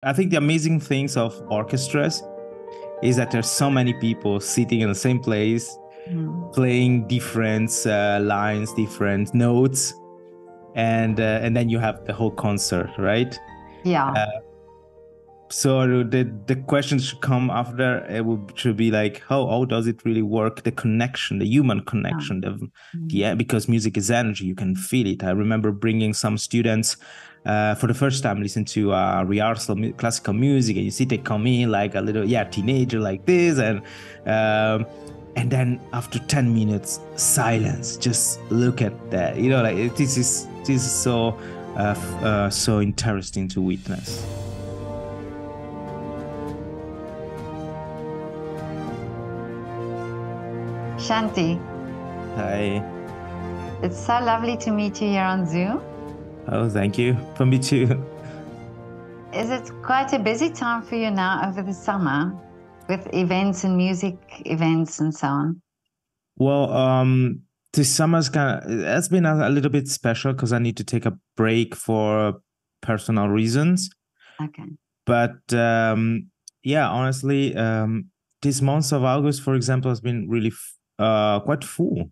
I think the amazing things of orchestras is that there's so many people sitting in the same place, Mm. playing different lines, different notes, and then you have the whole concert, right? Yeah. So the question should come after should be like how does it really work, the connection, the human Yeah. connection, Mm. because music is energy, you can feel it. I remember bringing some students for the first time listen to rehearsal classical music, and you see they come in like a little teenager like this, and then after 10 minutes silence, just look at that, like this is so interesting to witness. Shanti, Hi. it's so lovely to meet you here on Zoom. Oh, thank you. For me too. Is it quite a busy time for you now over the summer with events and music events and so on? Well, this summer's it's been a little bit special because I need to take a break for personal reasons. Okay. But yeah, honestly, this month of August, for example, has been really quite full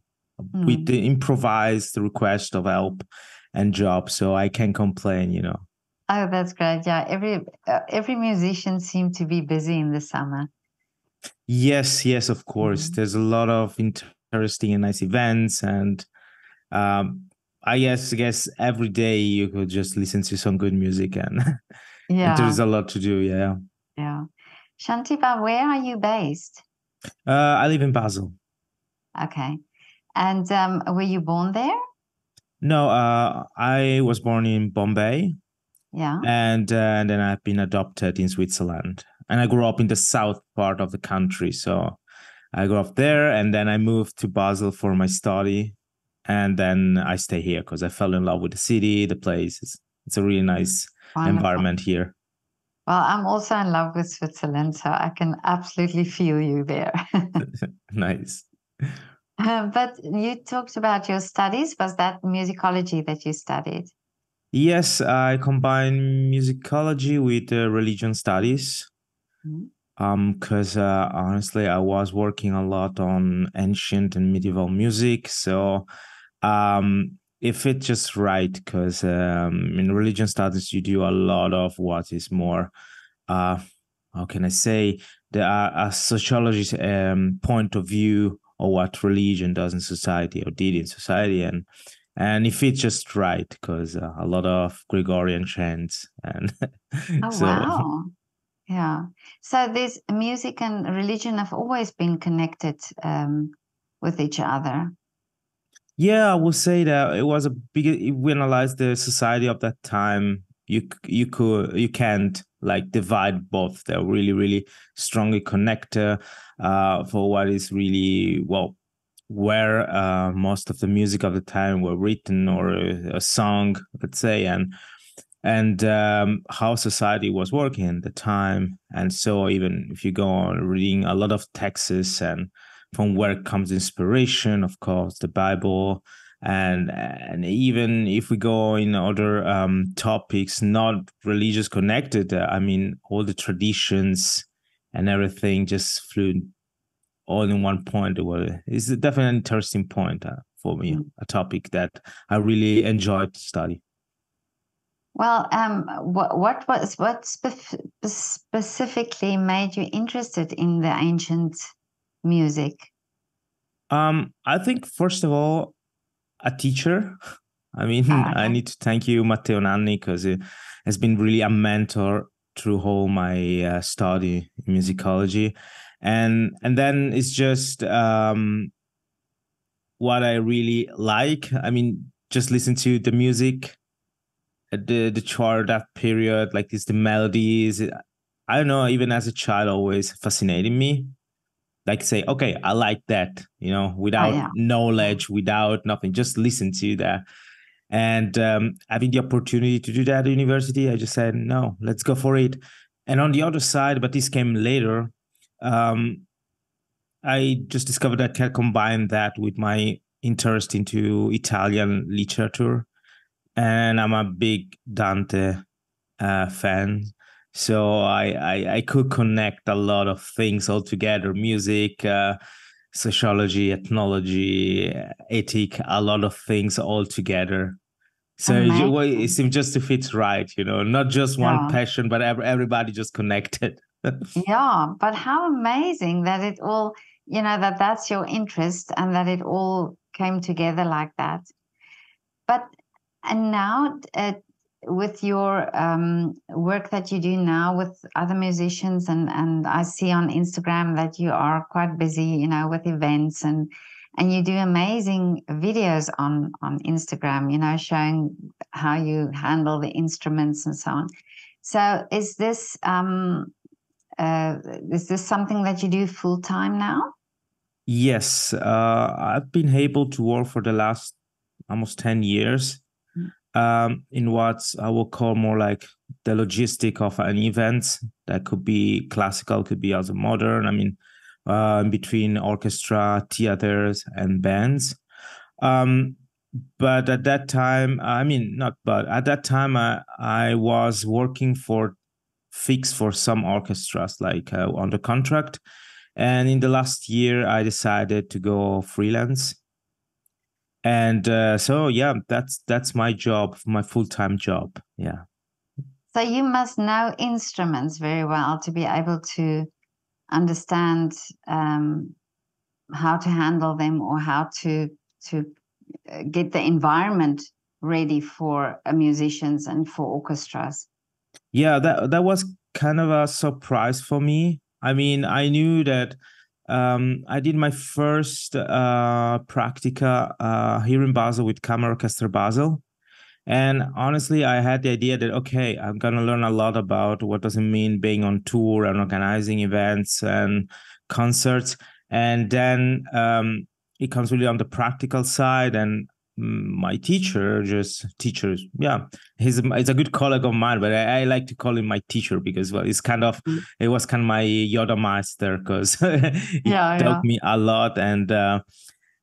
with the improvised request of help and job, so I can't complain. Oh, that's great. Yeah, every musician seemed to be busy in the summer. Yes, of course. There's a lot of interesting and nice events, and I guess every day you could just listen to some good music, and and Yeah. there's a lot to do. Yeah. Yeah. Shantipa, where are you based? I live in Basel. Okay. And were you born there? No, I was born in Bombay. Yeah. And then I've been adopted in Switzerland. And I grew up in the south part of the country. So I grew up there, and then I moved to Basel for my study. And then I stay here because I fell in love with the city, the place. It's a really nice environment here. Well, I'm also in love with Switzerland, so I can absolutely feel you there. Nice. But you talked about your studies. Was that musicology that you studied? Yes, I combine musicology with religion studies. Because honestly, I was working a lot on ancient and medieval music. So if it's just right, because in religion studies, you do a lot of what is more, how can I say, there are a sociologist point of view of what religion does in society or did in society. And if it's just right, because a lot of Gregorian chants and Oh, so. wow. Yeah. So there's music and religion have always been connected with each other. Yeah, I would say that it was a big. If we analyze the society of that time, you can't like divide both. They're really really strongly connected. For what is really where most of the music of the time were written, or a song, let's say, and how society was working at the time. And so even if you go on reading a lot of texts, and from where comes inspiration, of course, the Bible, and even if we go in other topics, not religious connected, I mean, all the traditions and everything just flew all in one point. It's definitely an interesting point for me, a topic that I really enjoyed to study. Well, what specifically made you interested in the ancient music? I think first of all, a teacher. I mean, I need to thank you, Matteo Nanni, because it has been really a mentor through all my study in musicology, and then it's just what I really like. I mean, just listen to the music, the chart, that period, like it's the melodies. I don't know. Even as a child, always fascinated me. Like say, okay, I like that, without knowledge, without nothing, just listen to that. And having the opportunity to do that at university, I just said, no, let's go for it. And on the other side, but this came later, I just discovered that I can combine that with my interest into Italian literature. And I'm a big Dante fan. So I could connect a lot of things all together: music, sociology, ethnology, ethic, a lot of things all together. So well, it Amazing. seemed just to fit right, not just one Yeah. passion, but everybody just connected. Yeah, but how amazing that it all, that that's your interest and that it all came together like that. But and now with your work that you do now with other musicians, and I see on Instagram that you are quite busy, with events, and you do amazing videos on Instagram, showing how you handle the instruments and so on. So is this something that you do full time now? Yes, I've been able to work for the last almost 10 years in what I will call more like the logistic of an event. That could be classical, could be also modern. I mean, in between orchestra, theaters, and bands. Um, but at that time, I mean, not but at that time, I was working for fixed for some orchestras, like on the contract. And in the last year, I decided to go freelance. And so, yeah, that's my job, my full-time job. Yeah. So you must know instruments very well to be able to understand how to handle them, or how to get the environment ready for musicians and for orchestras. Yeah, that was kind of a surprise for me. I mean, I knew that I did my first practica here in Basel with Kammer Orchestra Basel. And honestly, I had the idea that, okay, I'm going to learn a lot about what does it mean being on tour and organizing events and concerts. And then it comes really on the practical side. And my teachers, yeah, he's a good colleague of mine, but I like to call him my teacher because, well, it was kind of my Yoda master because he Yeah, taught yeah. me a lot. And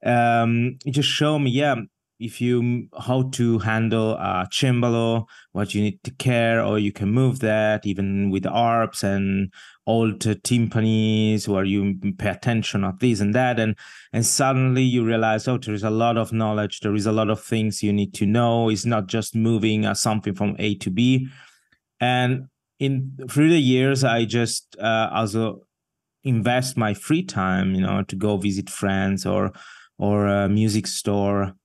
it just showed me, yeah, if you how to handle a cembalo, what you need to care, or you can move that even with arps and old timpanis, where you pay attention of this and that, and suddenly you realize, oh, there is a lot of knowledge, there is a lot of things you need to know. It's not just moving something from A to B. And in through the years, I just also invest my free time, to go visit friends or a music store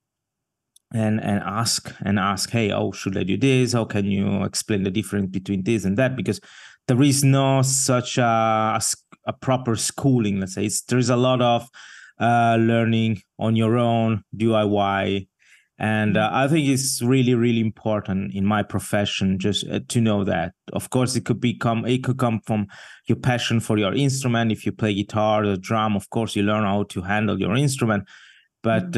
and ask, hey, oh, should I do this? How can you explain the difference between this and that? Because there is no such a proper schooling, let's say. There is a lot of learning on your own, DIY. And I think it's really, really important in my profession just to know that. Of course, it could come from your passion for your instrument. If you play guitar or drum, of course, you learn how to handle your instrument. But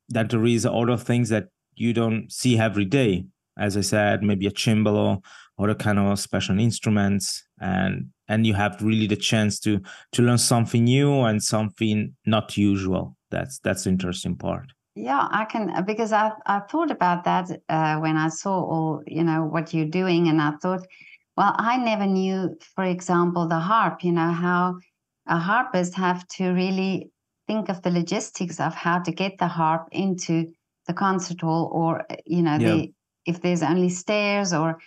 that there is other things that you don't see every day. As I said, maybe a cembalo or a kind of special instruments, and you have really the chance to learn something new and something not usual. That's the interesting part. Yeah, I can, because I thought about that when I saw all, what you're doing, and I thought, well, I never knew, for example, the harp, how a harpist have to really think of the logistics of how to get the harp into the concert hall, or, Yeah. if there's only stairs, or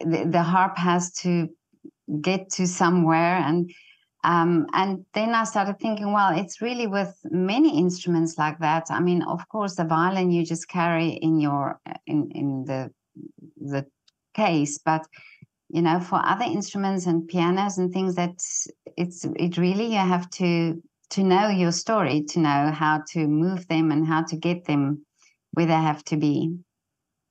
the harp has to get to somewhere. And then I started thinking, well, it's really with many instruments like that. I mean, of course, the violin you just carry in your in the case, but for other instruments and pianos and things, it really, you have to know your story, to know how to move them and how to get them where they have to be.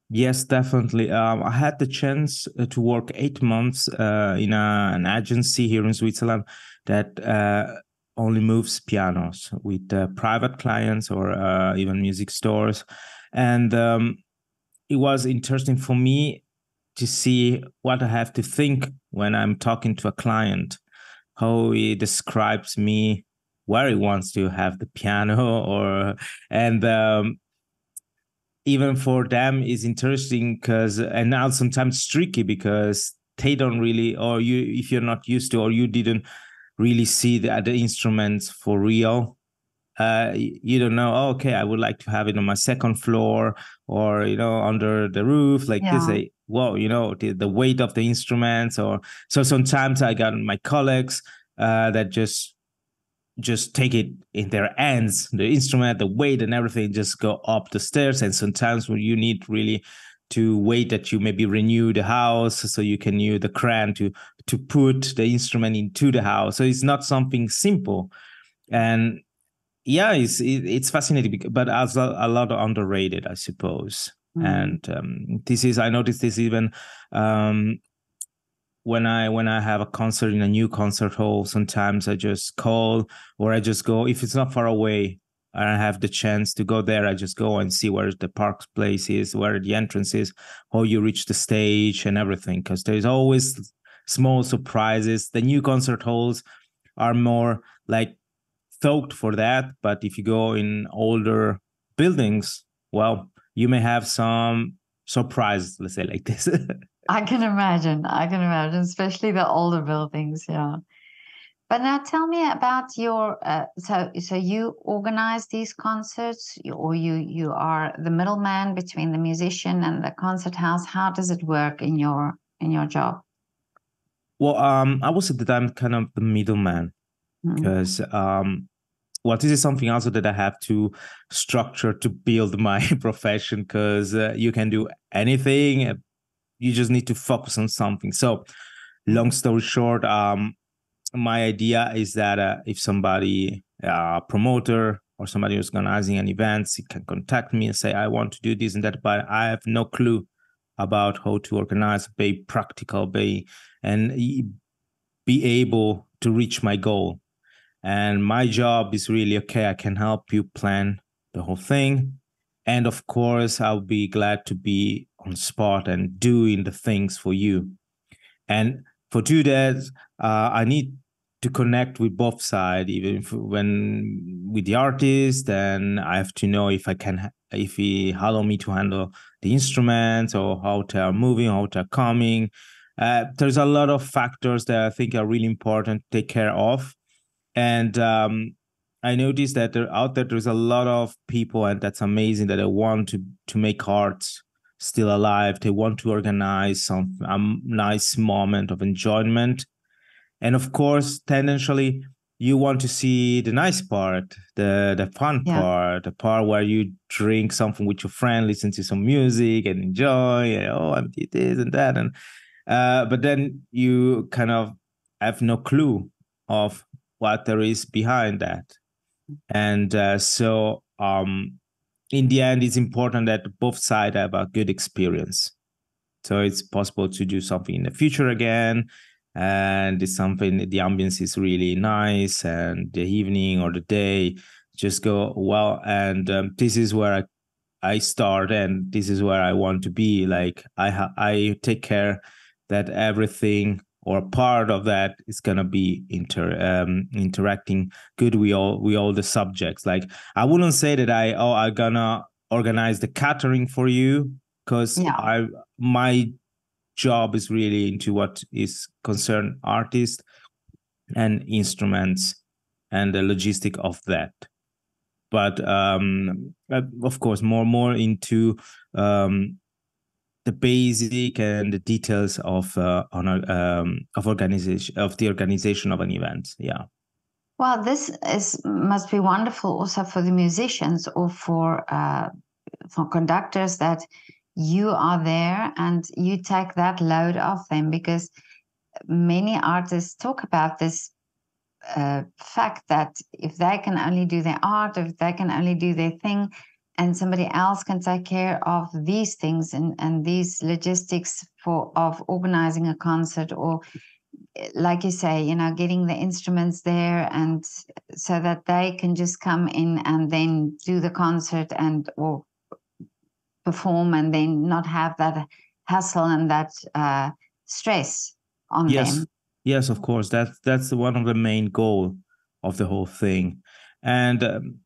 Yes, definitely. I had the chance to work 8 months in an agency here in Switzerland that only moves pianos with private clients or even music stores. And it was interesting for me to see what I have to think when I'm talking to a client, how he describes me, where he wants to have the piano, and even for them is interesting because, and now sometimes tricky because they don't really, or if you're not used to, or you didn't really see the instruments for real, you don't know, oh, okay, I would like to have it on my second floor, or under the roof like this. Well, the weight of the instruments. Or so sometimes I got my colleagues that just take it in their hands, the instrument, the weight and everything, just go up the stairs. And sometimes when you need really to wait that you maybe renew the house, so you can use the crane to put the instrument into the house. So it's not something simple. And yeah, it's fascinating, but also a lot underrated, I suppose. And I noticed this even when I have a concert in a new concert hall. Sometimes I just call, or I just go, if it's not far away and I have the chance to go there, I just go and see where the park place is, where the entrance is, how you reach the stage and everything, because there's always small surprises. The new concert halls are more like thought for that, but if you go in older buildings, well, you may have some surprises, let's say like this. I can imagine, especially the older buildings. Yeah. But now tell me about your, so you organize these concerts, or you are the middleman between the musician and the concert house. How does it work in your job? Well, I was at the time kind of the middleman, because well, this is something also that I have to structure to build my profession, because you can do anything. You just need to focus on something. So long story short, my idea is that if somebody, a promoter or somebody who's organizing an event, he can contact me and say, I want to do this and that, but I have no clue about how to organize, be practical, and be able to reach my goal. And my job is really, okay, I can help you plan the whole thing. And of course, I'll be glad to be on spot and doing the things for you. And for do that, I need to connect with both sides, even when with the artist. And I have to know if he allow me to handle the instruments, or how they are moving, how they're coming. There's a lot of factors that I think are really important to take care of. And I noticed that there's a lot of people, and that's amazing, that they want to make art still alive. They want to organize some nice moment of enjoyment. And of course, tendentially, you want to see the nice part, the fun part, the part where you drink something with your friend, listen to some music and enjoy. And, oh, I did this and that. And but then you kind of have no clue of what there is behind that. And so in the end, it's important that both sides have a good experience. So it's possible to do something in the future again. And it's something, the ambience is really nice, and the evening or the day just go well. And this is where I start, and this is where I want to be. Like I take care that everything or part of that is gonna be interacting good with all the subjects. Like I wouldn't say that I'm gonna organize the catering for you, because my job is really into what is concerned artists and instruments and the logistic of that. But of course, more into the basic and the details of organization, of the organization of an event. Yeah. Well, this must be wonderful also for the musicians, or for conductors, that you are there and you take that load off them, because many artists talk about this fact that if they can only do their art, if they can only do their thing, and somebody else can take care of these things and these logistics of organizing a concert, or like you say, getting the instruments there, and so that they can just come in and then do the concert or perform, and then not have that hassle and that stress on them. Yes, of course. That's one of the main goal of the whole thing. And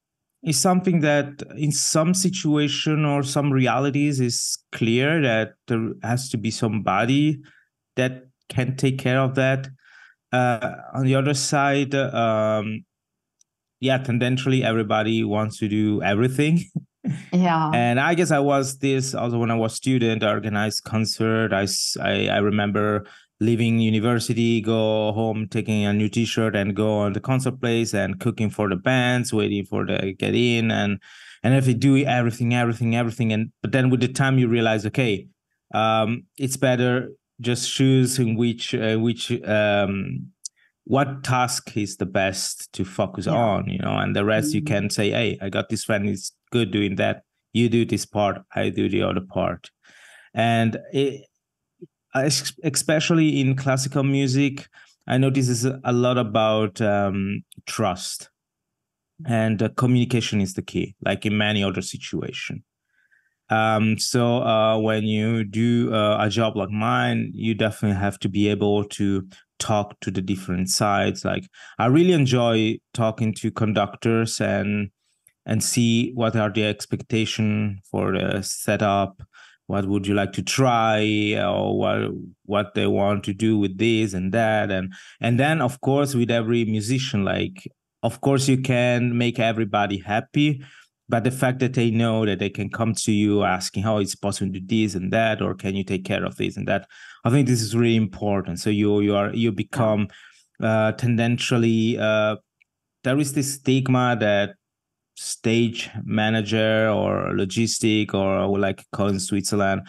it's something that in some situation or some realities is clear that there has to be somebody that can take care of that. On the other side, yeah, tendentially everybody wants to do everything. Yeah. And I guess I was this also when I was student. I organized concert. I remember leaving university, go home, taking a new T-shirt, and go on the concert place and cooking for the bands, waiting for the get in, and if you do everything, and but then with the time you realize, okay, it's better just choose in which what task is the best to focus Yeah. on, and the rest you can say, hey, I got this friend is good doing that. You do this part, I do the other part. And especially in classical music, I know this is a lot about trust, and communication is the key, like in many other situations. So when you do a job like mine, you definitely have to be able to talk to the different sides. Like I really enjoy talking to conductors and see what are the expectation for the setup. What would you like to try, or what they want to do with this and that, and then of course with every musician, like of course you can make everybody happy, but the fact that they know that they can come to you asking how it's possible to do this and that, or can you take care of this and that, I think this is really important. So you become tendentially there is this stigma that stage manager or logistic, or like call in Switzerland,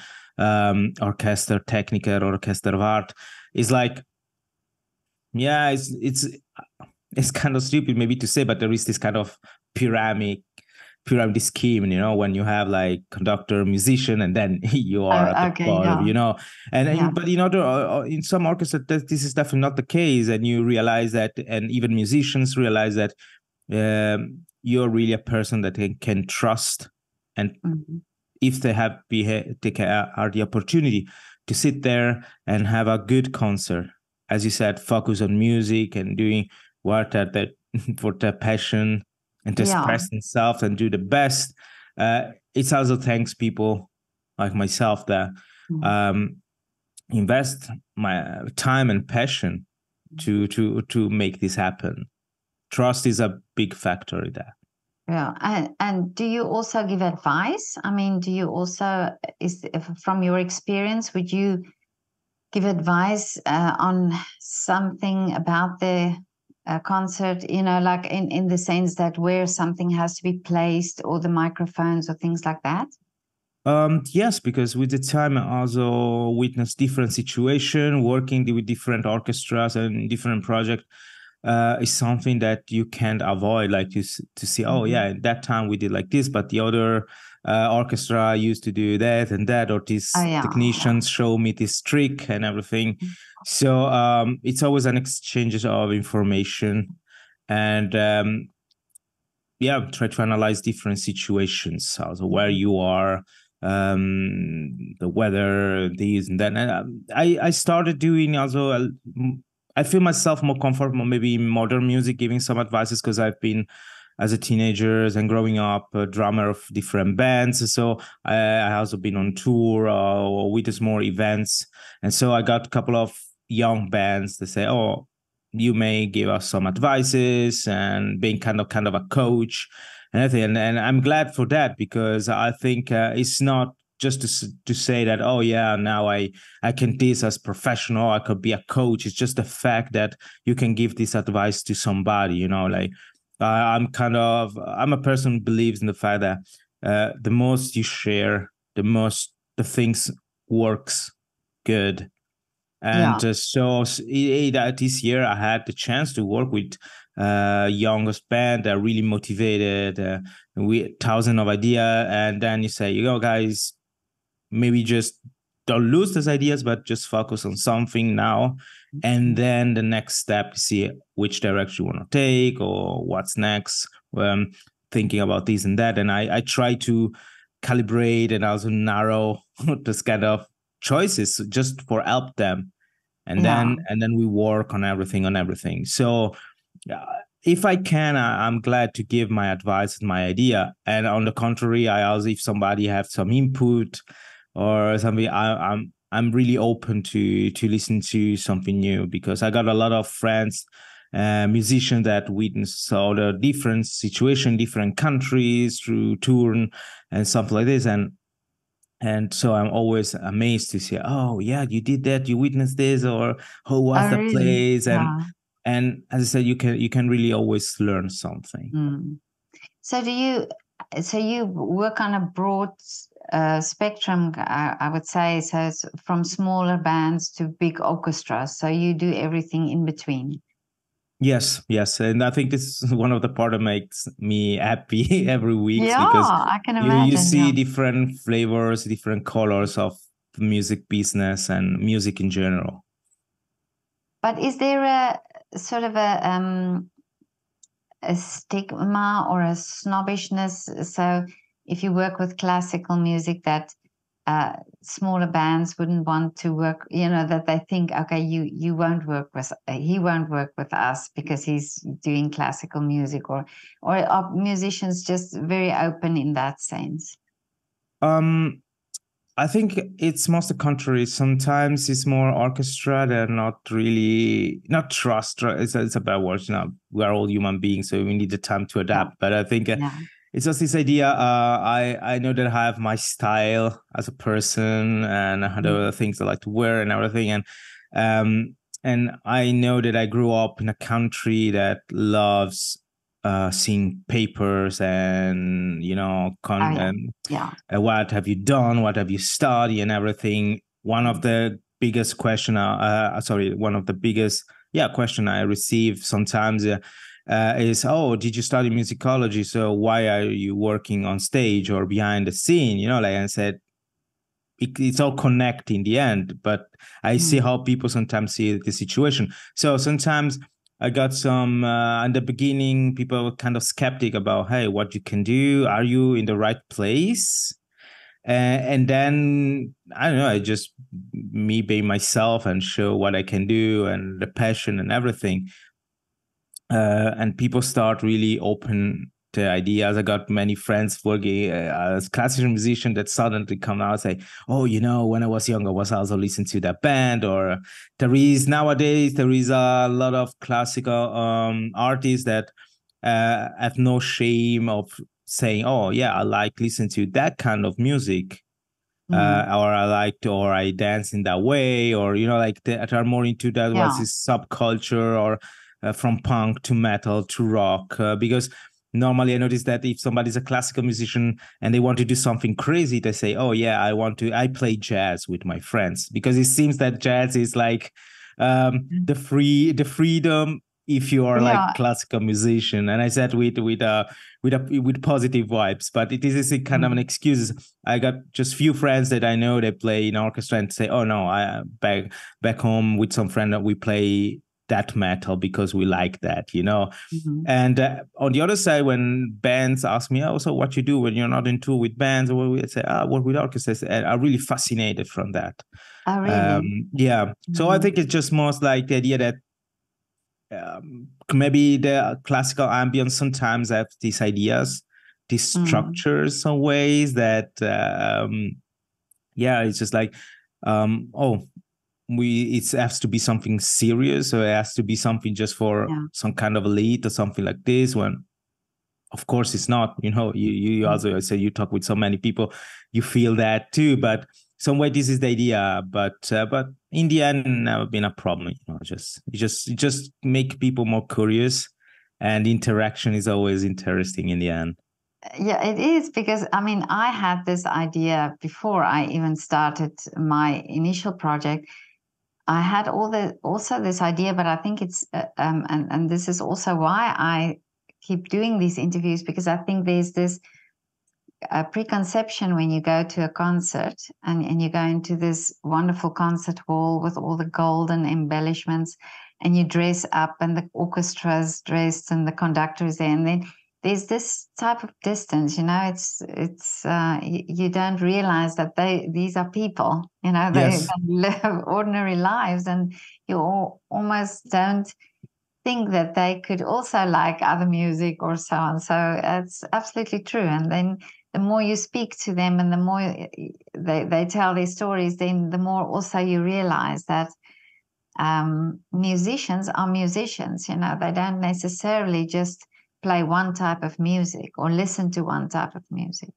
orchestra technica or orchestra of art is like, yeah, it's kind of stupid maybe to say, but there is this kind of pyramid scheme, when you have like conductor, musician, and then you are at the bottom, but in some orchestra this is definitely not the case, and you realize that, and even musicians realize that you're really a person that they can trust, and if they have the opportunity to sit there and have a good concert, as you said, focus on music and doing what that for their passion, and to express themselves and do the best. It's also thanks people like myself that invest my time and passion to make this happen. Trust is a big factor in that. Yeah, and do you also give advice? I mean, do you also, from your experience, would you give advice on something about the concert, like in the sense that where something has to be placed, or the microphones or things like that? Yes, because with the time I also witnessed different situation, working with different orchestras and different projects. Is something that you can't avoid, like to see, oh yeah, at that time we did like this, but the other orchestra used to do that and that, or these technicians show me this trick and everything. So it's always an exchange of information, and try to analyze different situations, also where you are, the weather, this and that. And I started doing also I feel myself more comfortable maybe in modern music, giving some advices, because I've been, as a teenager and growing up, a drummer of different bands. So I also been on tour with small events. And so I got a couple of young bands that say, oh, you may give us some advices, and being kind of a coach and everything. And I'm glad for that, because I think it's not just to say that, oh yeah, now I can this as professional, I could be a coach. It's just the fact that you can give this advice to somebody, like I'm a person who believes in the fact that the most you share, the things works good. And so this year I had the chance to work with youngest band that are really motivated, with thousands of ideas. And then you say, guys, maybe just don't lose those ideas, but just focus on something now. And then the next step, see which direction you want to take, or what's next, thinking about this and that. And I try to calibrate and also narrow this kind of choices just for help them. And then we work on everything. So if I can, I'm glad to give my advice and my idea. And on the contrary, I also, if somebody have some input or something, I'm really open to listen to something new, because I got a lot of friends, musicians that witness all the different situation, different countries through tour and stuff like this, and so I'm always amazed to see, oh yeah, you did that, you witnessed this, or how was Oh, the really? place, Yeah. and as I said, you can really always learn something. Mm. So you work on a broad spectrum, I would say. So it's from smaller bands to big orchestras. So you do everything in between. Yes, yes, and I think this is one of the part that makes me happy every week, Yeah, because I can you imagine. see Yeah. different flavors, different colors of the music business and music in general. But is there a sort of a stigma or a snobbishness? So if you work with classical music, that smaller bands wouldn't want to work, that they think, okay, you won't work with, he won't work with us because he's doing classical music, or are musicians just very open in that sense? Um, I think it's most the contrary. Sometimes it's more orchestra. They're not really not trust. It's a bad word. We are all human beings, so we need the time to Yeah, adapt. But I think yeah. it's just this idea. I know that I have my style as a person, and the things I like to wear and everything, um and I know that I grew up in a country that loves seeing papers and Oh, yeah, yeah. what have you done, what have you studied and everything. One of the biggest question one of the biggest question I receive sometimes is, oh, did you study musicology, so why are you working on stage or behind the scene, like I said, it's all connect in the end, but I see how people sometimes see the situation. So sometimes I got some in the beginning, people were kind of skeptic about, hey, what you can do, are you in the right place? And then I don't know, I just me being myself and show what I can do and the passion and everything. And people start really open to ideas. I got many friends working as classical musician that suddenly come out and say, "Oh, when I was young, I was also listening to that band." Or nowadays there is a lot of classical artists that have no shame of saying, "Oh, yeah, I like listening to that kind of music." Or I liked, or I dance in that way, or like that are more into that was Yeah. this subculture, or from punk to metal to rock. Because normally I notice that if somebody's a classical musician and they want to do something crazy, they say, "Oh yeah, I play jazz with my friends," because it seems that jazz is like the freedom if you are like Yeah. classical musician. And I said with positive vibes, but it is a kind of an excuse. I got just few friends that I know they play in orchestra and say, "Oh no, I back home with some friend that we play that metal because we like that." And on the other side, when bands ask me, "Oh, so what you do when you're not in tour with bands?" Or we say, "Ah, work with orchestras," and I'm really fascinated from that. Oh, really? Yeah. So I think it's just most like the idea that maybe the classical ambience sometimes have these ideas, these structures, some ways that it's just like oh, it has to be something serious, or it has to be something just for some kind of elite or something like this, when of course it's not. You also say you talk with so many people, you feel that too, but some way this is the idea. But in the end, never been a problem. Just make people more curious, and interaction is always interesting in the end. Yeah, it is, because I mean, I had this idea before I even started my initial project. I had also this idea, but I think it's and this is also why I keep doing these interviews, because I think there's this preconception when you go to a concert, and you go into this wonderful concert hall with all the golden embellishments, and you dress up, and the orchestra's dressed, and the conductor is there, and then there's this type of distance. It's you don't realize that these are people. They Yes. live ordinary lives, and you almost don't think that they could also like other music or so on. So it's absolutely true. And then the more you speak to them and the more they tell their stories, then the more also you realize that musicians are musicians. You know, they don't necessarily just play one type of music or listen to one type of music.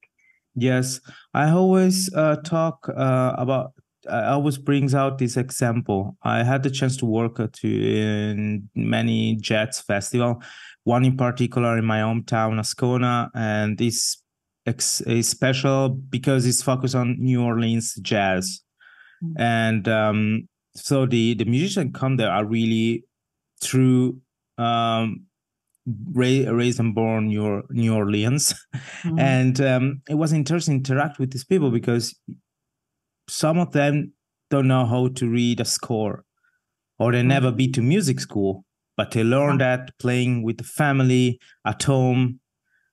Yes, I always talk about. I always brings out this example. I had the chance to work in many jazz festival, one in particular in my hometown, Ascona, and this is special because it's focused on New Orleans jazz, and so the musicians come there are really true. Raised and born New Orleans, and it was interesting to interact with these people because some of them don't know how to read a score, or they never been to music school, but they learn that playing with the family at home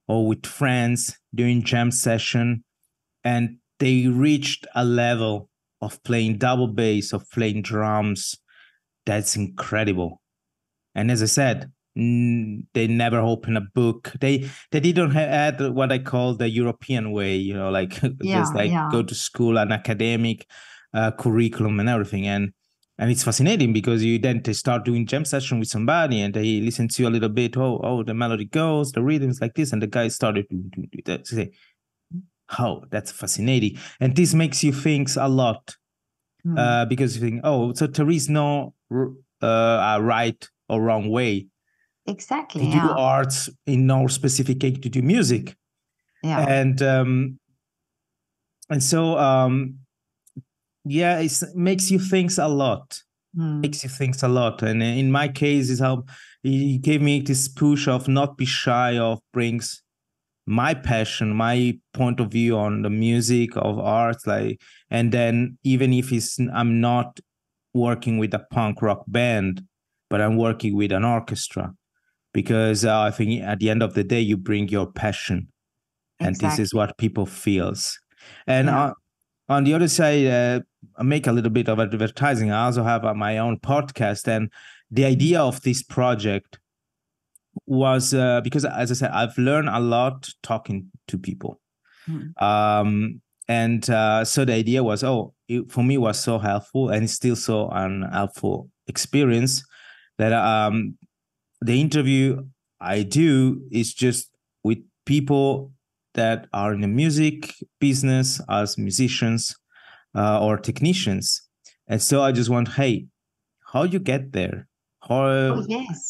or with friends during jam session, and they reached a level of playing double bass, of playing drums, that's incredible. And as I said, they never open a book. They didn't add what I call the European way, you know, like just like go to school, an academic curriculum and everything. And it's fascinating because they start doing jam session with somebody and they listen to you a little bit. Oh, the melody goes, the rhythm is like this, and the guy started to say, "Oh, that's fascinating." And this makes you think a lot because you think, "Oh, so there is no right or wrong way." Exactly. To do arts in no specific way to do music. And so it makes you think a lot. Makes you think a lot. And in my case, is how he gave me this push of not be shy of brings my passion, my point of view on the music of art, like, and then even if I'm not working with a punk rock band, but I'm working with an orchestra. Because I think at the end of the day, you bring your passion, and this is what people feels. And on the other side, I make a little bit of advertising. I also have my own podcast, and the idea of this project was because, as I said, I've learned a lot talking to people, and so the idea was, for me, was so helpful, and it's still so an helpful experience that the interview I do is just with people that are in the music business as musicians or technicians. And so I just want, hey, how you get there? How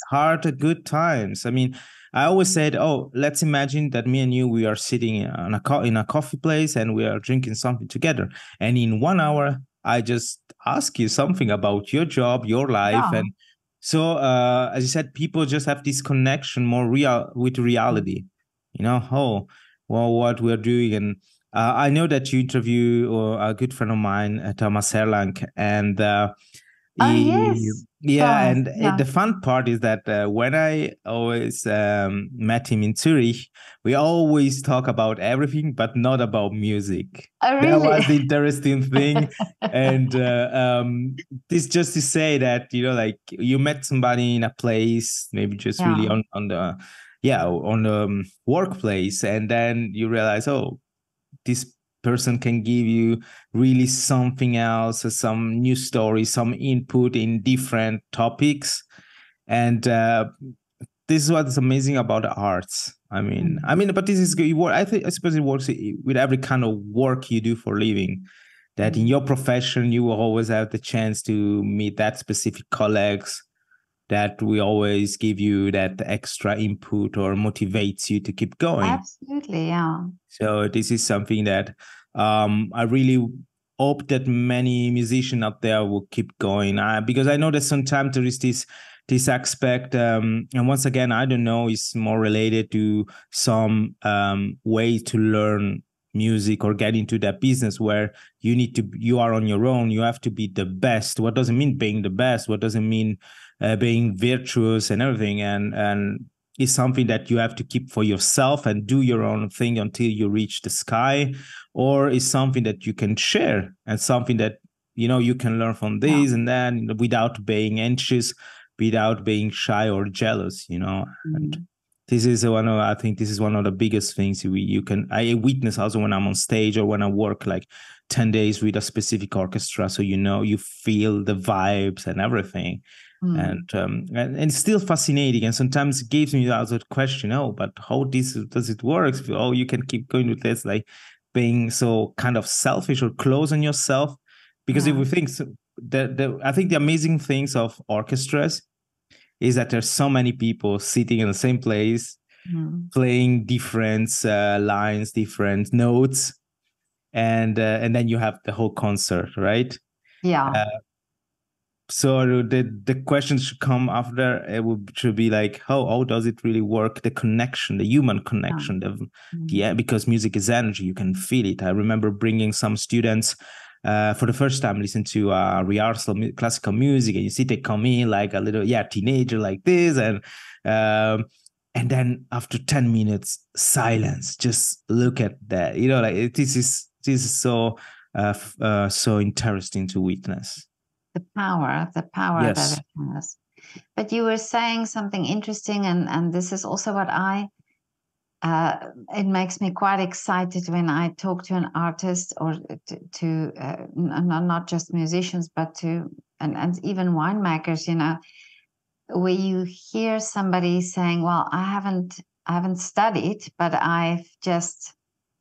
hard at good times? I mean, I always said, let's imagine that me and you, we are sitting in a coffee place and we are drinking something together. And in 1 hour, I just ask you something about your job, your life, and so, as you said, people just have this connection more real with reality, you know, what we're doing. And I know that you interview a good friend of mine, Thomas Erlang, and the fun part is that when I always met him in Zurich, we always talk about everything, but not about music. Oh, really? That was the interesting thing. And this just to say that, you know, like you met somebody in a place, maybe just really on the workplace, and then you realize, this person can give you really something else, some new story, some input in different topics. And this is what's amazing about the arts. I mean, but this is good. I suppose it works with every kind of work you do for a living. That in your profession, you will always have the chance to meet that specific colleagues that will always give you that extra input or motivates you to keep going. Absolutely, yeah. So this is something that I really hope that many musicians out there will keep going, because I know that sometimes there is this aspect, and once again, I don't know, it's more related to some way to learn music or get into that business where you are on your own. You have to be the best. What does it mean being the best? What does it mean being virtuous and everything? And it's something that you have to keep for yourself and do your own thing until you reach the sky, or is something that you can share and something that, you know, you can learn from this and then without being anxious, without being shy or jealous, you know. And This is I think this is one of the biggest things I witness also when I'm on stage or when I work like 10 days with a specific orchestra. So, you feel the vibes and everything. And it's still fascinating. And sometimes it gives me also the question, oh, but how does it work? Oh, you can keep going with this, like being so kind of selfish or close on yourself. Because if we think I think the amazing things of orchestras is that there's so many people sitting in the same place, playing different lines, different notes, and then you have the whole concert, right? Yeah. So the question should come after. Should be like, how does it really work? The connection, the human connection, because music is energy. You can feel it. I remember bringing some students for the first time listen to rehearsal classical music, and you see they come in like a little teenager like this, and then after 10 minutes silence. Just look at that. Like this is so so interesting to witness. The power Yes. that it has. But you were saying something interesting, and this is also what it makes me quite excited when I talk to an artist or to not just musicians, but and even winemakers, where you hear somebody saying, well, I haven't studied, but I've just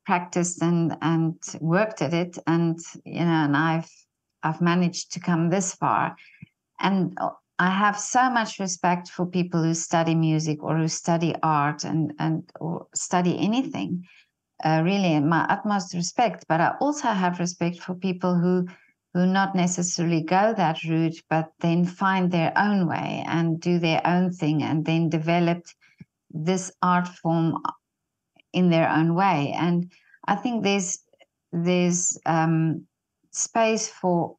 practiced and worked at it, and and I've managed to come this far. And I have so much respect for people who study music or who study art or study anything, really, my utmost respect. But I also have respect for people who not necessarily go that route, but then find their own way and do their own thing and then develop this art form in their own way. And I think there's space for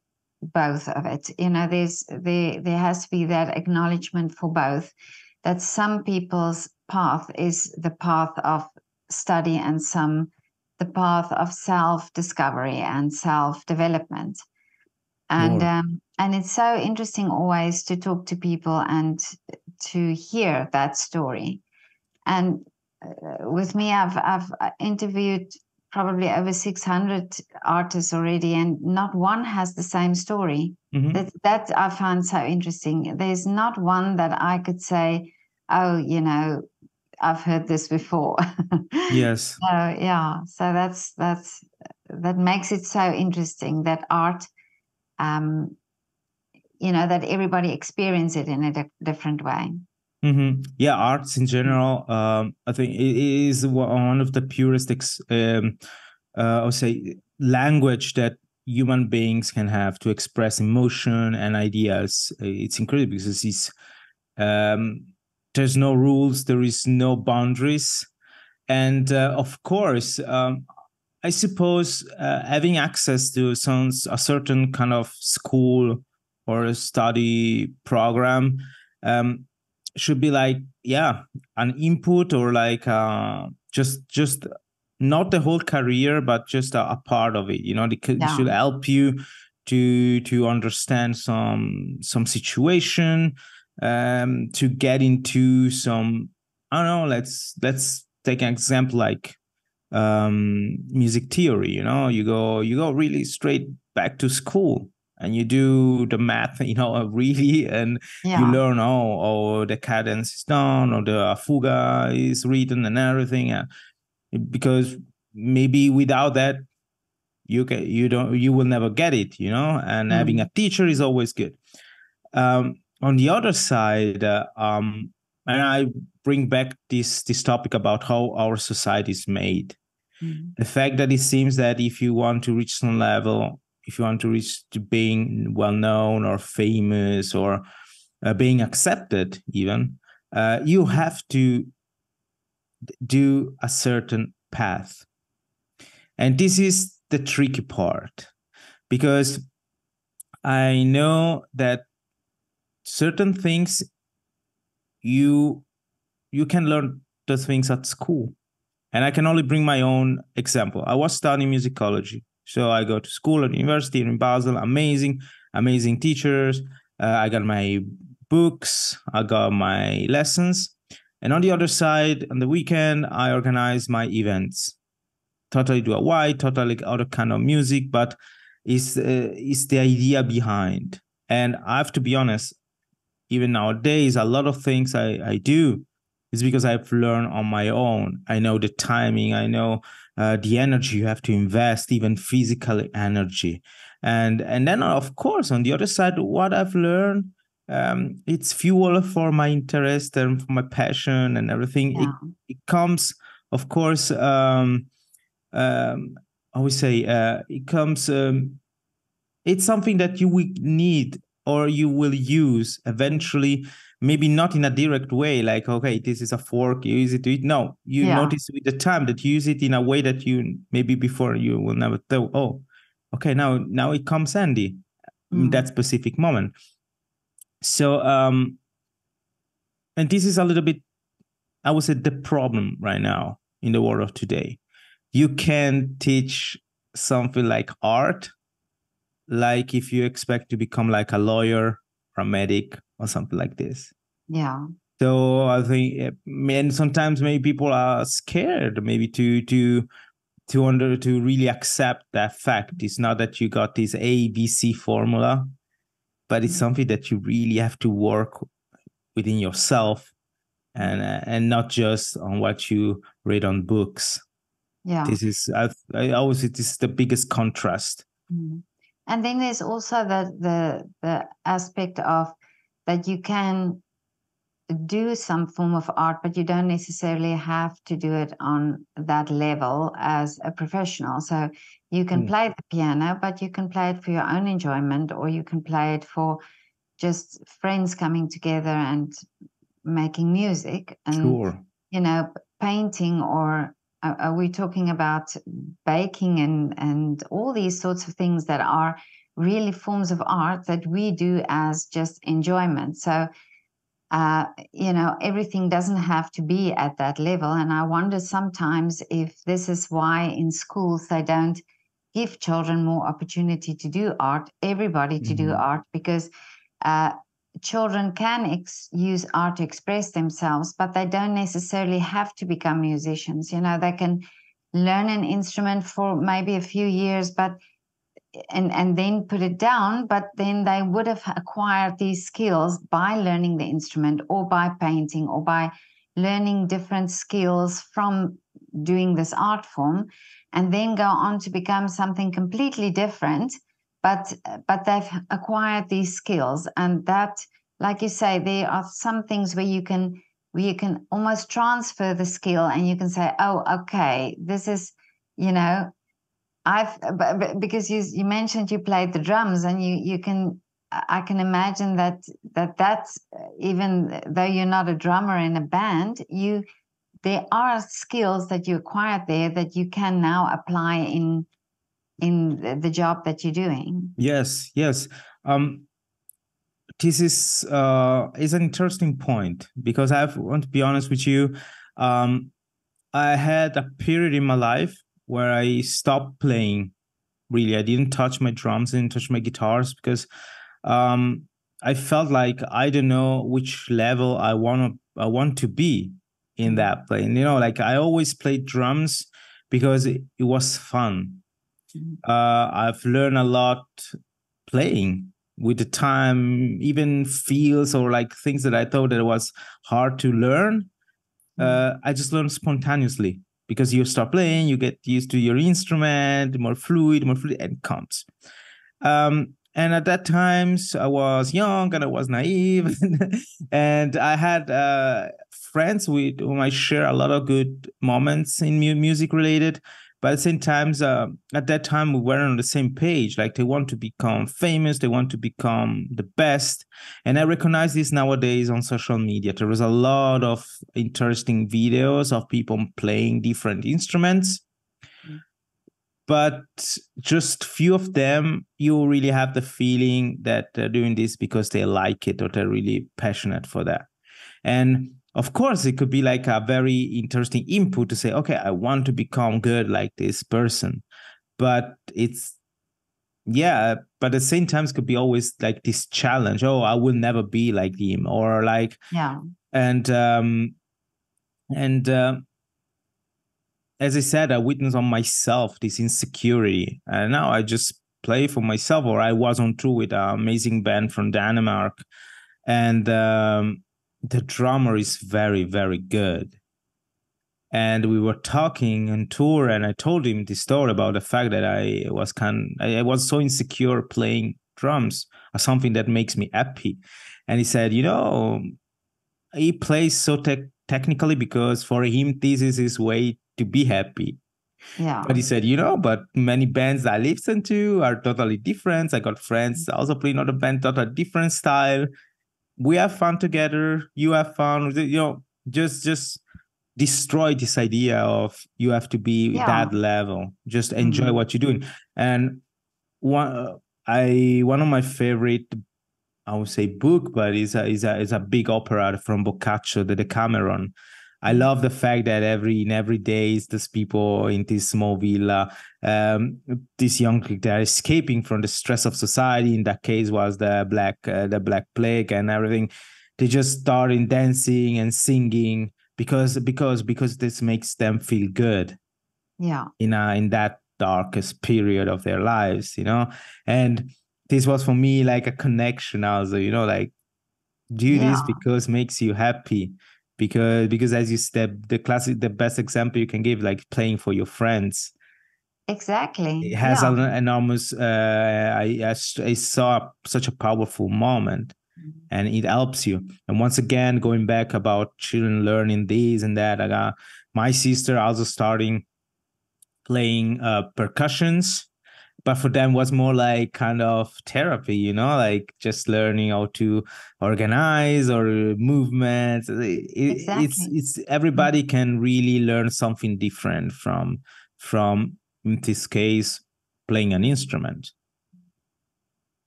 both of it. There has to be that acknowledgement for both, that some people's path is the path of study and some the path of self-discovery and self-development. And and it's so interesting always to talk to people and to hear that story. And with me, I've interviewed probably over 600 artists already, and not one has the same story. That I find so interesting. There's not one that I could say, oh, I've heard this before. Yes. So that makes it so interesting that art, that everybody experiences it in a different way. Yeah, arts in general, I think it is one of the purest, I would say, language that human beings can have to express emotion and ideas. It's incredible because there's no rules, there is no boundaries, and of course, I suppose having access to a certain kind of school or a study program should be like an input, or like just not the whole career, but just a part of it. It should help you to understand some situation, to get into some, I don't know, let's take an example like music theory. You go really straight back to school and you do the math, really, and you learn, the cadence is done, or the fuga is written and everything, because maybe without that you will never get it, and having a teacher is always good. On the other side, and I bring back this topic about how our society is made. The fact that it seems that if you want to reach some level, if you want to reach to being well-known or famous or being accepted even, you have to do a certain path. And this is the tricky part, because I know that certain things you can learn those things at school. And I can only bring my own example. I was studying musicology. So I go to school at university in Basel, amazing teachers. I got my books, I got my lessons. And on the other side, on the weekend, I organize my events. Totally DIY, totally other kind of music, but it's the idea behind. And I have to be honest, even nowadays, a lot of things I do is because I've learned on my own. I know the timing, I know the energy you have to invest, even physical energy. And then, of course, on the other side, what I've learned, it's fuel for my interest and for my passion and everything. Yeah. It comes, of course, I would say it comes, it's something that you will need or you will use eventually, maybe not in a direct way, like, okay, this is a fork, you use it to eat. No, you notice with the time that you use it in a way that you maybe before you will never thought, oh, okay, now it comes handy in that specific moment. So, and this is a little bit, I would say, the problem right now in the world of today. You can teach something like art, like if you expect to become like a lawyer or a medic or something like this. Yeah. So I think, and sometimes maybe people are scared maybe to really accept that fact. It's not that you got this ABC formula, but it's something that you really have to work within yourself and not just on what you read on books. Yeah. This is, I always say, this is the biggest contrast. And then there's also the aspect of that you can do some form of art, but you don't necessarily have to do it on that level as a professional. So you can play the piano, but you can play it for your own enjoyment, or you can play it for just friends coming together and making music. And you know, painting, or are we talking about baking and all these sorts of things that are really forms of art that we do as just enjoyment. So you know, everything doesn't have to be at that level. And I wonder sometimes if this is why in schools they don't give children more opportunity to do art, everybody to do art, because children can use art to express themselves, but they don't necessarily have to become musicians. You know, they can learn an instrument for maybe a few years, but and then put it down, but then they would have acquired these skills by learning the instrument, or by painting, or by learning different skills from doing this art form, and then go on to become something completely different. But they've acquired these skills, and that, like you say, there are some things where you can almost transfer the skill, and you can say, oh, okay, this is, you know, because you mentioned you played the drums, and I can imagine that's, even though you're not a drummer in a band, there are skills that you acquired there that you can now apply in the job that you're doing. Yes. This is an interesting point, because I want to be honest with you. I had a period in my life where I stopped playing. Really, I didn't touch my drums, didn't touch my guitars, because I felt like I don't know which level I want to be in that playing. You know, like I always played drums because it was fun. I've learned a lot playing with the time, even feels or like things that I thought that it was hard to learn. I just learned spontaneously, because you start playing, you get used to your instrument, more fluid, and it comes. And at that times, I was young and I was naive, and I had friends with whom I share a lot of good moments in music related. But at the same time, at that time, we weren't on the same page. Like, they want to become famous, they want to become the best. And I recognize this nowadays on social media. There is a lot of interesting videos of people playing different instruments, but just few of them, you really have the feeling that they're doing this because they like it or they're really passionate for that. And of course, it could be like a very interesting input to say, okay, I want to become good like this person. But but at the same time, it could be always like this challenge. Oh, I will never be like him, or like, yeah. And And as I said, I witnessed on myself this insecurity, and now I just play for myself. Or I was on tour with an amazing band from Denmark, and the drummer is very, very good. And we were talking on tour, and I told him the story about the fact that I was so insecure playing drums or something that makes me happy. And he said, he plays so technically because for him this is his way to be happy. Yeah. But he said, but many bands I listen to are totally different. I got friends also playing other band, totally different style. We have fun together. You have fun. Just destroy this idea of you have to be that level. Just enjoy what you're doing. And one of my favorite, I would say, book, but is a big opera from Boccaccio, the Decameron. I love the fact that in every day is these people in this small villa, these young people, they're escaping from the stress of society. In that case was the Black Plague and everything. They just start in dancing and singing because this makes them feel good. Yeah. In that darkest period of their lives, and this was for me like a connection also, like do this because it makes you happy. Because as you said, the best example you can give, like playing for your friends. Exactly. It has an enormous, I saw such a powerful moment, and it helps you. And once again, going back about children learning this and that, I got my sister also starting playing percussions, but for them was more like kind of therapy, like just learning how to organize or movements. It's everybody can really learn something different from in this case playing an instrument.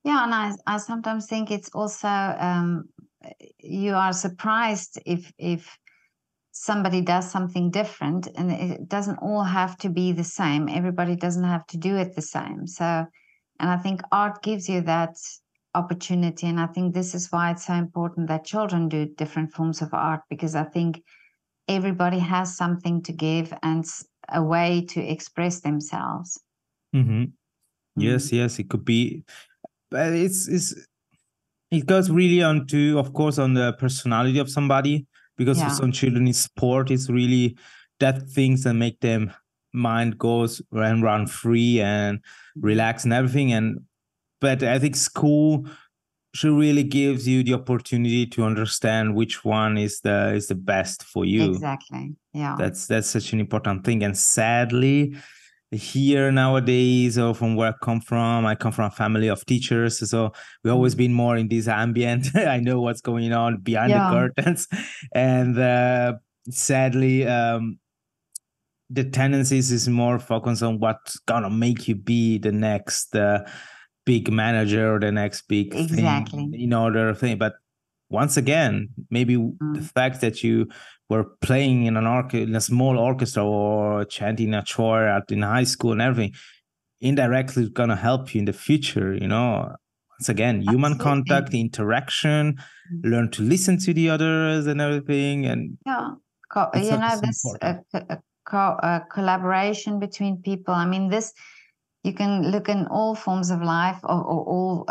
Yeah, and I sometimes think it's also you are surprised if somebody does something different, and it doesn't all have to be the same. Everybody doesn't have to do it the same. So, and I think art gives you that opportunity. And I think this is why it's so important that children do different forms of art, because I think everybody has something to give and a way to express themselves. Mm-hmm. Yes, it could be, but it goes really onto, of course, on the personality of somebody. Because for some children, sport is really that things that make them mind goes and run free and relax and everything. But I think school should really gives you the opportunity to understand which one is the best for you. Exactly. Yeah. That's such an important thing. And sadly, here nowadays, or from where I come from a family of teachers, so we've always been more in this ambient. I know what's going on behind the curtains, and sadly, the tendencies is more focused on what's gonna make you be the next big manager or the next big thing in order thing. But once again, maybe the fact that you were playing in in a small orchestra or chanting a choir in high school and everything, indirectly is gonna help you in the future. Once again, human contact, interaction, learn to listen to the others and everything. And this collaboration between people. I mean, this you can look in all forms of life or all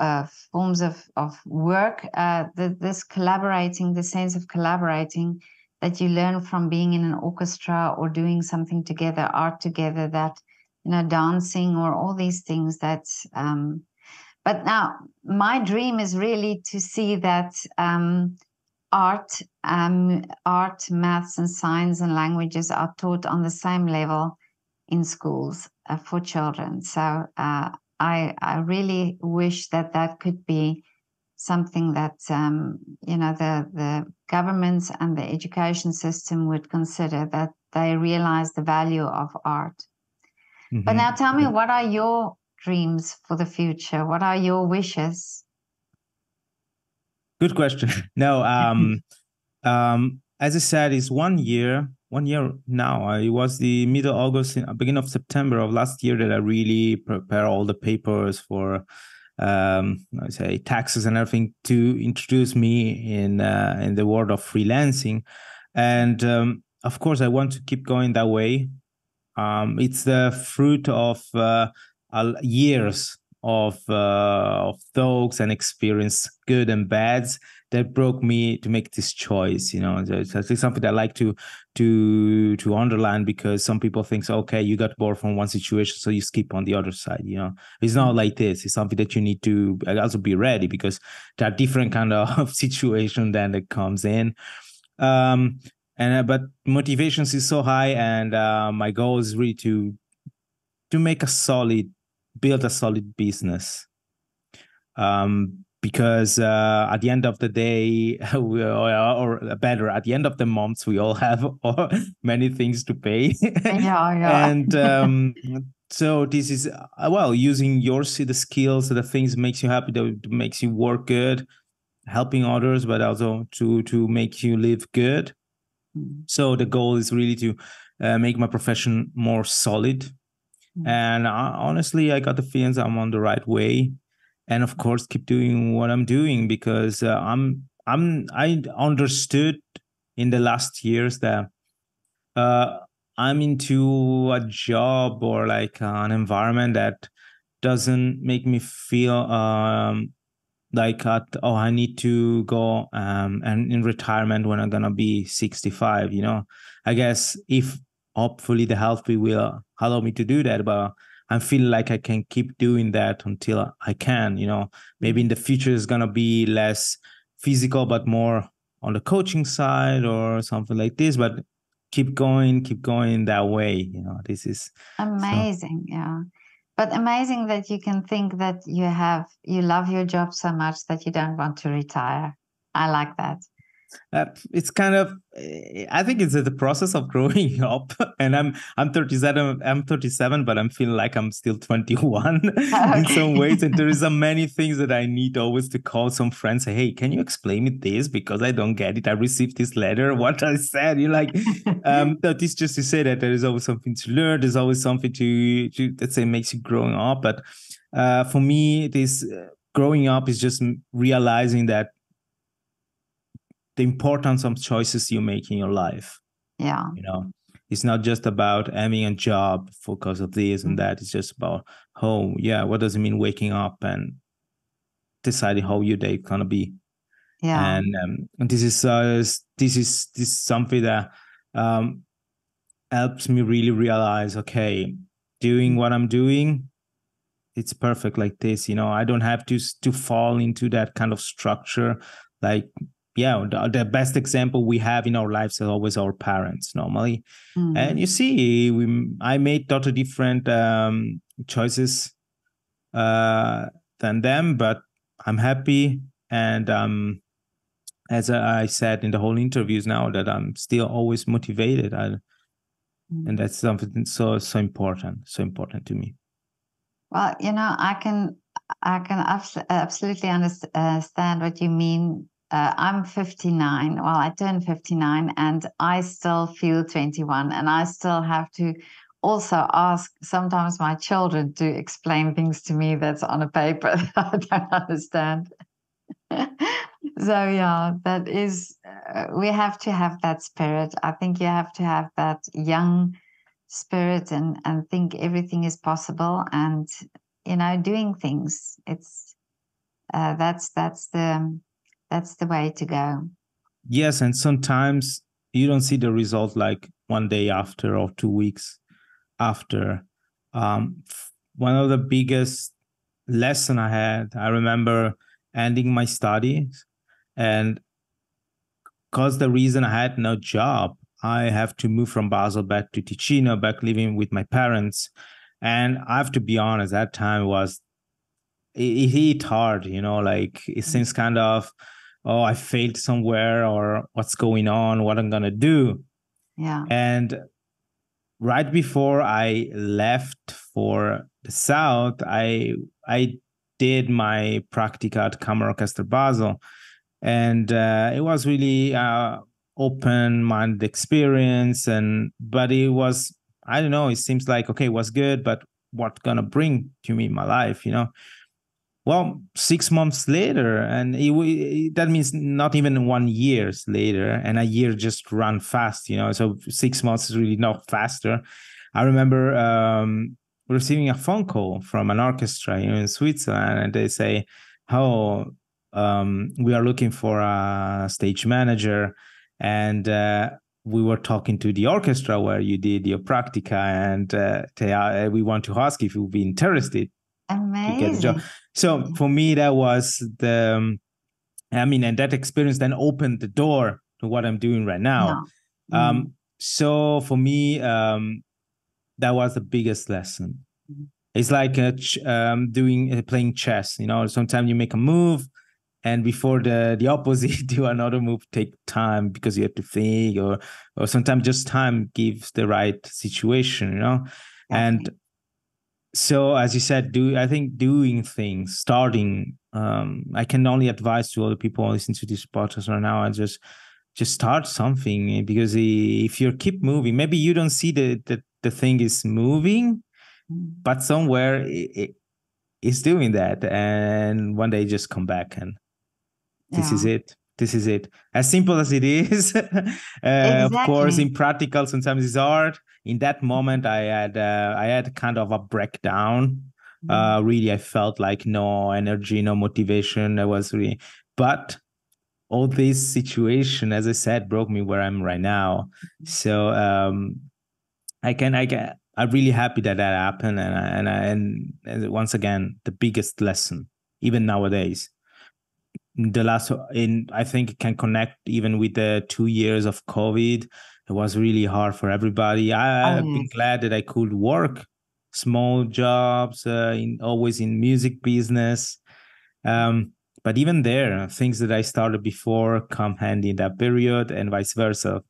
forms of work. This collaborating, the sense of collaborating that you learn from being in an orchestra or doing something together, art together, that, dancing or all these things that. But now my dream is really to see that art, maths and science and languages are taught on the same level in schools for children. So I really wish that could be something that the governments and the education system would consider, that they realize the value of art. But now tell me, what are your dreams for the future? What are your wishes? Good question. No, as I said, it's 1 year. 1 year now. It was the middle August, beginning of September of last year that I really prepare all the papers for, I say, taxes and everything to introduce me in the world of freelancing. And of course, I want to keep going that way. It's the fruit of years of thoughts and experience, good and bads, that broke me to make this choice. It's something that I like to underline, because some people think, okay, you got bored from one situation, so you skip on the other side. It's not like this. It's something that you need to also be ready, because there are different kind of situation then that comes in. But motivations is so high, and my goal is really to build a solid business. Because at the end of the day, or better, at the end of the months, we all have many things to pay. Yeah. And so this is using the skills, the things makes you happy, that makes you work good, helping others, but also to make you live good. So the goal is really to make my profession more solid. And honestly, I got the feelings I'm on the right way, and of course, keep doing what I'm doing, because I understood in the last years that I'm into a job or like an environment that doesn't make me feel like I need to go and in retirement when I'm gonna be 65. I guess if hopefully the health will allow me to do that, but I'm feeling like I can keep doing that until I can. Maybe in the future it's gonna be less physical but more on the coaching side or something like this, but keep going that way. This is amazing. Yeah. But amazing that you can think that you love your job so much that you don't want to retire. I like that. It's kind of, I think it's the process of growing up, and I'm 37, but I'm feeling like I'm still 21 in some ways, and there is so many things that I need always to call some friends, say, hey, can you explain me this, because I don't get it. I received this letter, what I said. You're like, that is just to say that there is always something to learn. There's always something to let's say, makes you growing up. But for me, this growing up is just realizing that the importance of choices you make in your life. Yeah. It's not just about having a job because of this and that. It's just about, what does it mean waking up and deciding how your day gonna be. Yeah. And this is something that helps me really realize, okay, doing what I'm doing, it's perfect like this. I don't have to fall into that kind of structure. Like, the best example we have in our lives are always our parents normally. And you see, I made totally different choices than them, but I'm happy. And as I said in the whole interviews now, that I'm still always motivated. And that's something so important to me. Well, I can absolutely understand what you mean. I'm 59. Well, I turned 59 and I still feel 21, and I still have to also ask sometimes my children to explain things to me that's on a paper that I don't understand. So yeah, that is, we have to have that spirit. I think you have to have that young spirit and think everything is possible, and doing things. It's that's the way to go. Yes, and sometimes you don't see the result like one day after or 2 weeks after. One of the biggest lesson I had, I remember ending my studies, and because the reason I had no job, I have to move from Basel back to Ticino, back living with my parents. And I have to be honest, that time it hit hard, like it seems kind of, I failed somewhere, or what's going on, what I'm going to do. Yeah. And right before I left for the South, I did my practica at Kammer Orchestra Basel. And it was really open-minded experience. But it was, I don't know, it seems like, okay, it was good, but what gonna bring to me in my life, Well, 6 months later, and that means not even 1 year later, and a year just run fast, you know. So 6 months is really not faster. I remember receiving a phone call from an orchestra, you know, in Switzerland, and they say, "Oh, we are looking for a stage manager," and we were talking to the orchestra where you did your practica, and we want to ask if you would be interested to get a job. Amazing. So for me, that was I mean, and that experience then opened the door to what I'm doing right now. Yeah. So for me, that was the biggest lesson. It's like playing chess. You know, sometimes you make a move, and before the opposite do another move take time because you have to think, or sometimes just time gives the right situation. You know, and so as you said, I think doing things, starting, I can only advise to other people listening to this podcast right now, and just start something, because if you keep moving, maybe you don't see the thing is moving, but somewhere it's doing that, and one day just come back, and this is it. This is it. As simple as it is. Of course, in practical, sometimes it's hard. In that moment, I had kind of a breakdown. Really, I felt like no energy, no motivation. I was really, but all this situation, as I said, broke me where I'm right now. So I'm really happy that happened, and once again, the biggest lesson, even nowadays. I think it can connect even with the 2 years of COVID. It was really hard for everybody. I've been glad that I could work small jobs, always in music business. But even there, things that I started before come handy in that period, and vice versa.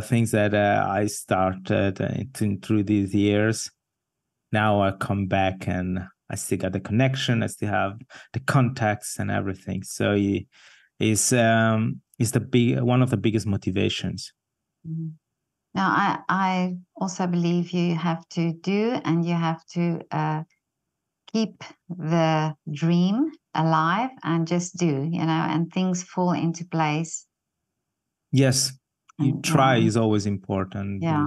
Things that I started through these years, now I come back and I still got the connection. I still have the contacts and everything. So it's one of the biggest motivations. Now, I also believe you have to do, and you have to keep the dream alive and just do, you know, and things fall into place. Yes, you try is always important. Yeah.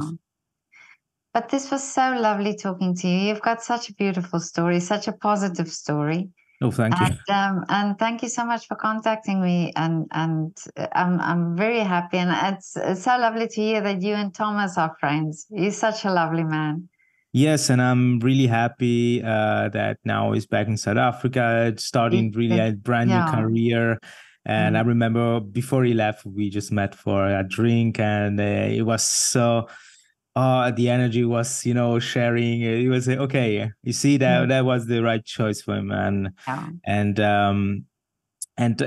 But this was so lovely talking to you. You've got such a beautiful story, such a positive story. Oh, thank you. And thank you so much for contacting me. And I'm very happy. And it's so lovely to hear that you and Thomas are friends. He's such a lovely man. Yes, and I'm really happy that now he's back in South Africa, starting really a brand new career. And I remember before he left, we just met for a drink, and it was so. The energy was, you know, sharing. It was okay. You see that was the right choice for him, and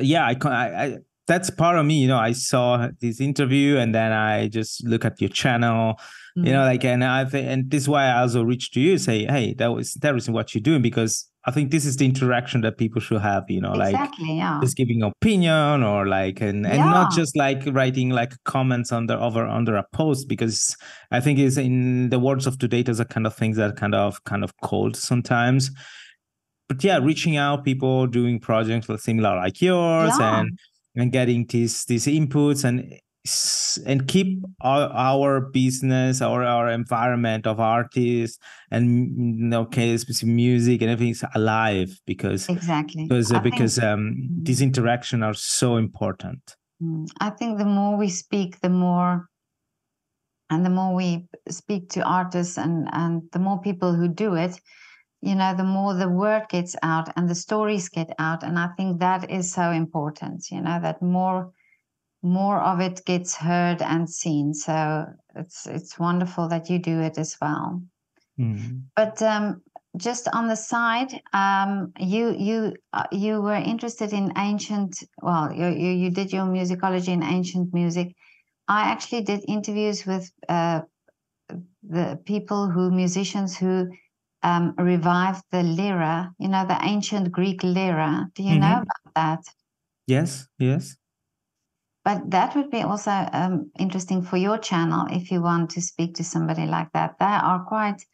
yeah, I that's part of me. You know, I saw this interview, and then I just look at your channel. You know, like, and I think, and this is why I also reached to you, say, hey, that is what you're doing, because I think this is the interaction that people should have. You know, like just giving opinion, or like, and not just like writing like comments under a post, because I think it's in the words of today, there's a kind of things that kind of cold sometimes. But yeah, reaching out, people doing projects similar like yours, and getting these inputs, and keep our business, our environment of artists, and specific music and everything's alive, because these interactions are so important. I think the more we speak, the more we speak to artists, and the more people who do it, you know, the more the word gets out and the stories get out. And I think that is so important, you know, that more of it gets heard and seen. So it's wonderful that you do it as well. But just on the side, you were interested in ancient. Well, you did your musicology in ancient music. I actually did interviews with the musicians who revived the lyra, you know, the ancient Greek lyra. Do you know about that? Yes. But that would be also interesting for your channel if you want to speak to somebody like that. They are quite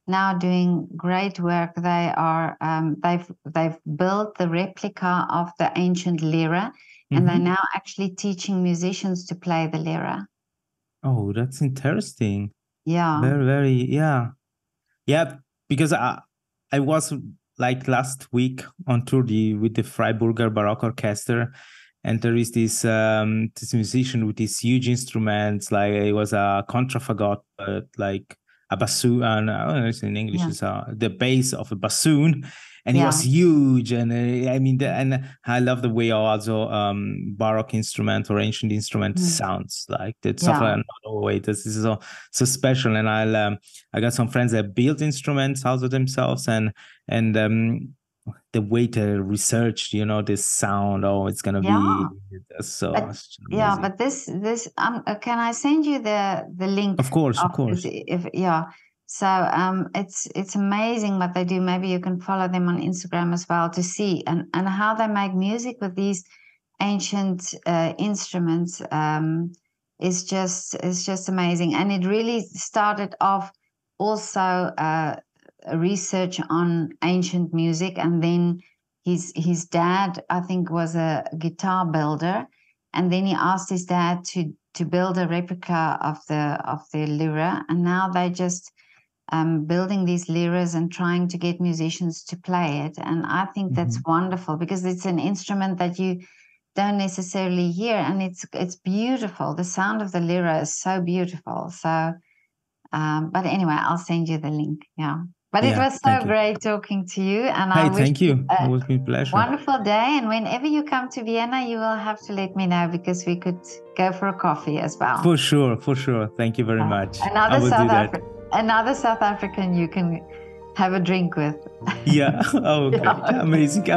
now doing great work. They are they've built the replica of the ancient lira, and they're now actually teaching musicians to play the lira. Oh, that's interesting. Yeah. Very, very, yeah. Yeah, because I was like last week on tour with the Freiburger Baroque Orchestra, and there is this musician with these huge instruments, like it was a contrafagot, but like a bassoon, and I don't know it's in English, it's the bass of a bassoon, and it was huge. And I mean, and I love the way also Baroque instrument or ancient instrument sounds like that. Another way, this is so special. And I got some friends that build instruments also themselves, and the way they researched, this sound, it's gonna be so amazing. But this can I send you the link? Of course. So it's amazing what they do. Maybe you can follow them on Instagram as well to see and how they make music with these ancient instruments. Is just amazing. And it really started off also research on ancient music, and then his dad, I think, was a guitar builder, and then he asked his dad to build a replica of the lira, and now they just building these liras and trying to get musicians to play it. And I think that's wonderful, because it's an instrument that you don't necessarily hear, and it's beautiful. The sound of the lira is so beautiful. So but anyway, I'll send you the link. But it was so great talking to you, and I wish thank you. It was my pleasure. Wonderful day. And whenever you come to Vienna, you will have to let me know, because we could go for a coffee as well. For sure. Thank you very much. Another South African you can have a drink with. Yeah. Oh, okay. Amazing.